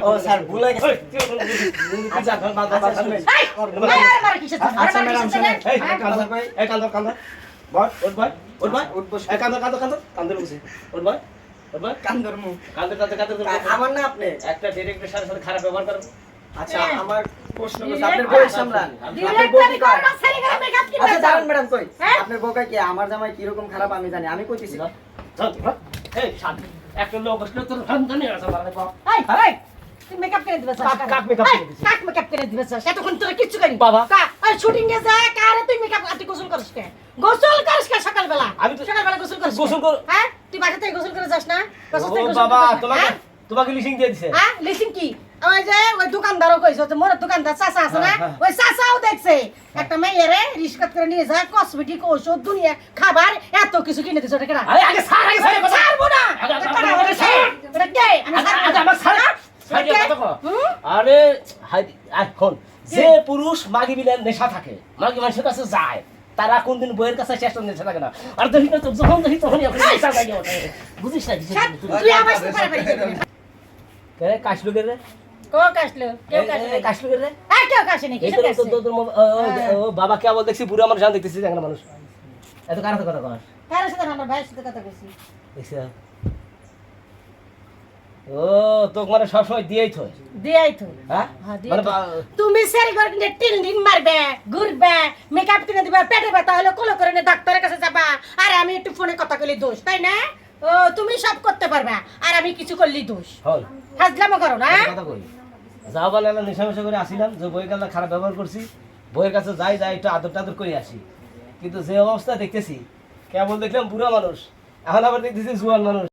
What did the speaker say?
ও sir ভুল হয়ে গেছে। আচ্ছা আচ্ছা ম্যাডাম শুনেন। এই কান্দর বয় ওঠ বয় এই কান্দর বসে ওঠ বয় কান্দর মুখ। কান্দর আমার না আপনি। একটা ডিরেক্টরের সাথে খারাপ ব্যবহার করো। আচ্ছা আমার প্রশ্ন করছে আপনার বউ সামলান। আপনার বউ কি করে? আচ্ছা দাঁড়ান ম্যাডাম কই? আপনার বউ কি আমার জামাই কি রকম খারাপ আমি জানি। আমি কইতেছি। এই শান্ত একটা লোক আসলে তোর হামদানি আছে মারা দেখো তুই মেকআপ করে দিবস কাক মেকআপ করে দিছি কাক মেকআপ করে দিবস এতক্ষণ তোরা কিচ্ছু করিনি বাবা। আর শুটিং এ যা কারে তুই মেকআপ তুই গোসল করিস কে সকাল বেলা আমি তো সকালবেলা গোসল করিস গোসল কর হ্যাঁ তুই বাসা থেকে গোসল করে যাস না বাসা থেকে ও গোসল বাবা করে যাস না? তোমাকে লিসিং দিয়ে দিছে হ্যাঁ লিসিং কি ওই যে ওই দোকানদারও কইছে যে মোর দোকানদার চাচা আছে না হ্যাঁ। ওই চাচাও দেখছে একটা মেয়েরে রিস্কাত করে নিয়ে যায় কসমেটিক ঔষধ দুনিয়া খাবার এত কিছু কিনে দিছে ওটা কেনা আরে আগে ছাড় কথা ছাড়বো না এটা কে আমি ছাড়বো না। আমার ছাড় এটা কে? হুম? আরে এখন যে পুরুষ মাগি বিলের নেশা থাকে মাগি মানুষের কাছে যায় তারা কোনদিন বইয়ের কাছে চেষ্টা নেশা থাকে না আর দেখি না তো যখন দেখি তখনই আপনি নেশা জাগে ওঠে বুঝিস না কিছু ছাড়, তুই আমার সাথে পারাপারি করবি না। কে কাশলু কে রে কেউ কাশলো কেউ কাশলো কাশলু কে রে হ্যাঁ কেউ কাশেনি এই কিছু তো কাশছে তোর বাবা কে বল দেখছি বুড়া মানুষ জান দেখতেছিস একটা মানুষ এত কার কথা কর কারোর সাথে না, আমার ভাইয়ের সাথে কথা বলছি দেখছিস ও তোকে মানে সবসময় দিয়েই থয় দিয়াই তো হ্যাঁ হ্যাঁ, দিয়ে মানে তো। তুমি সেরি করে কিনে টিল দিন মারবে ঘুরবে মেকআপ কিনে দিবে পেটে ব্যথা হলে কোলো করে নিয়ে ডাক্তারের কাছে যাবা আর আমি একটু ফোনে কথা কইলে দোষ তাই না ও তুমি সব করতে পারবা আর আমি কিছু করলি দোষ হল হাজলামো করো না কথা কই যাও বলে না নেশামেশা করে আসিলাম যে বইয়ের কাছে খারাপ ব্যবহার করছি বইয়ের কাছে যাই একটু আদর টাদর করে আসি কিন্তু যে অবস্থা দেখতেছি কেবল দেখলাম বুড়া মানুষ এখন আবার দেখতেছি জুয়ান মানুষ